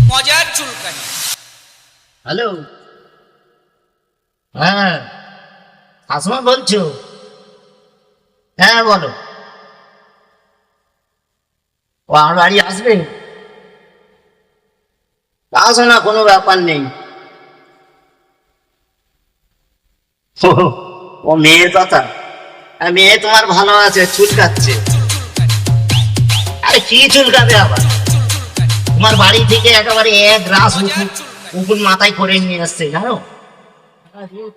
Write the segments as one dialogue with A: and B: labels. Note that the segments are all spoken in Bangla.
A: মজার চুলকানি।
B: হ্যালো, হ্যাঁ আসমা বলছো? হ্যাঁ বলো। ও আমার বাড়ি আসবে? আসো না, কোনো ব্যাপার নেই। ও মেয়ের কথা? মেয়ে তোমার ভালো আছে, চুলকাচ্ছে। আরে কি চুলকাবে আবার? তোমার বাড়ি থেকে একেবারে এক রাস উকুন মাথায় করে নিয়ে আসছে, জানো?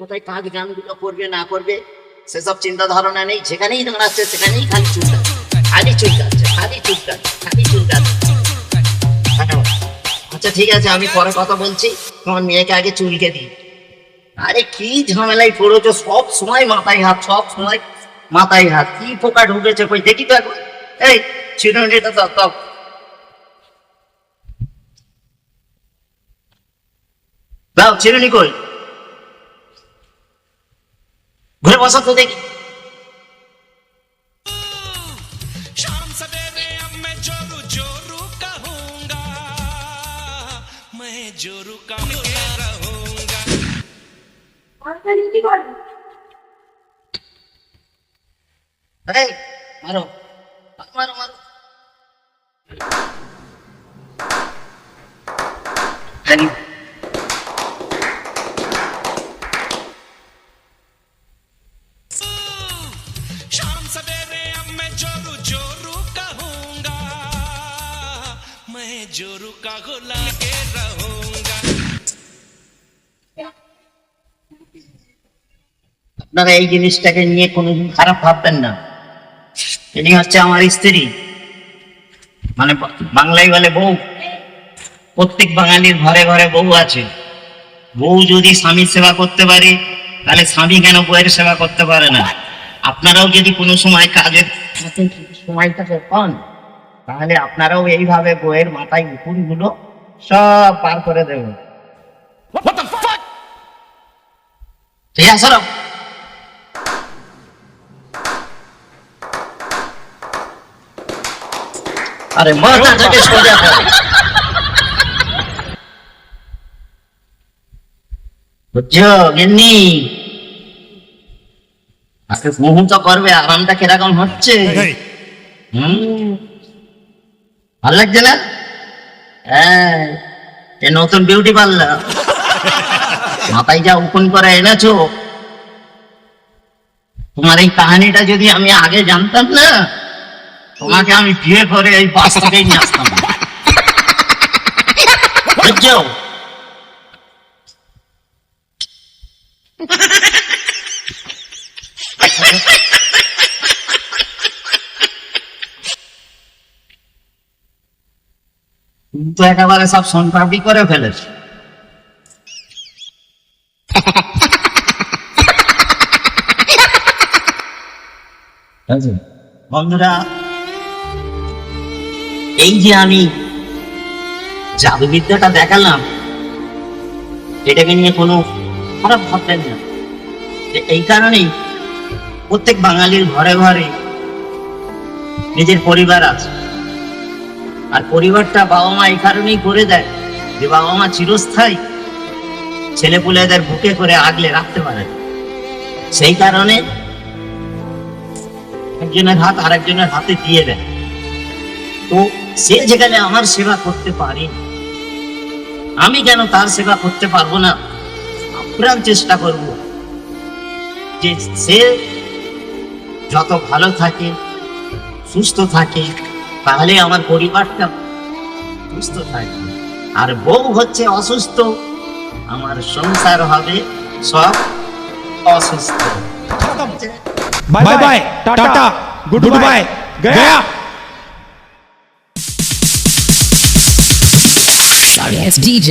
B: কোথায় কাজ গানগুলো করবে না করবে সেসব চিন্তা ধারণা নেই। যেখানেই দাঁড়াচ্ছে সেখানেই খালি চুলকাচ্ছে, খালি চুলকাচ্ছে, খালি চুলকাচ্ছে, খালি চুলকাচ্ছে। আচ্ছা ঠিক আছে, আমি পরে কথা বলছি। তোমার মেয়েকে আগে চুলকে দিই। আরে কি ঝামেলায় পড়েছো, সব সময় মাথায় হাত, সব সময় মাথায় হাত। কি পোকা ঢুকেছে কই দেখি তো এখন। এই চিরুনিটা দাও। দাও চিরুনি কই, ঘুরে বসা তো দেখি।
C: शाम सवेरे अब मैं जोरू जोरू कहूंगा, मैं जोरू का रहूंगा।
B: এই মারো মারো মারো।
C: शाम सवेरे अब मैं जोरू जोरू कहूंगा, मैं जोरू का गुलाम के रहूंगा।
B: আপনারা এই জিনিসটাকে নিয়ে কোনোদিন খারাপ ভাববেন না। ইনি হচ্ছে আমার স্ত্রী, মানে বাংলায় বলে বউ। প্রত্যেক বাঙালির ঘরে ঘরে বউ আছে। বউ যদি স্বামীর সেবা করতে পারে, তাহলে স্বামী কেন বউয়ের সেবা করতে পারে না? আপনারাও যদি কোনো সময় কাজের সময়টাকে পান, তাহলে আপনারাও এইভাবে বউয়ের মাথায় উকুনগুলো সব পার করে দেবেন। ঠিক আছে? আরে মাথাটাকে সোজা করো, বুঝছো গিন্নি? আজকে মুহূর্ত করবে, আরামটা কিরকম হচ্ছে? ভাল লাগছে না? হ্যাঁ, এ নতুন বিউটি পার্লার। মাথায় যা উকুন করে এনেছো, তোমার এই কাহিনীটা যদি আমি আগে জানতাম না, তোমাকে আমি বিয়ে করে এই বাসটাকেই নিয়ে আসতাম। বুঝছো? তো একেবারে সব সন্ত্রাপি করে ফেলেছে। বন্ধুরা, এই যে আমি জাদুবিদ্যাটা দেখালাম, এটাকে নিয়ে কোনো খারাপ ভাববেন না। এই কারণেই প্রত্যেক বাঙালির ঘরে ঘরে নিজের পরিবার আছে। আর পরিবারটা বাবা মা এই কারণেই করে দেয় যে বাবা মা চিরস্থায়ী ছেলেপুলেদের বুকে করে আগলে রাখতে পারে। সেই কারণে একজনের হাত আরেকজনের হাতে দিয়ে দেয়। তো সে যেখানে আমার সেবা করতে পারে, আমি কেন তার সেবা করতে পারবো না? আপ্রাণ চেষ্টা করব যে সে যত ভালো থাকে, সুস্থ থাকে, তাহলে আমার পরিবারটা সুস্থ থাকে। আর বউ হচ্ছে অসুস্থ, আমার সংসার হবে সব অসুস্থ।
D: Bye bye tata good bye गया।
E: Sorry, it's DJ.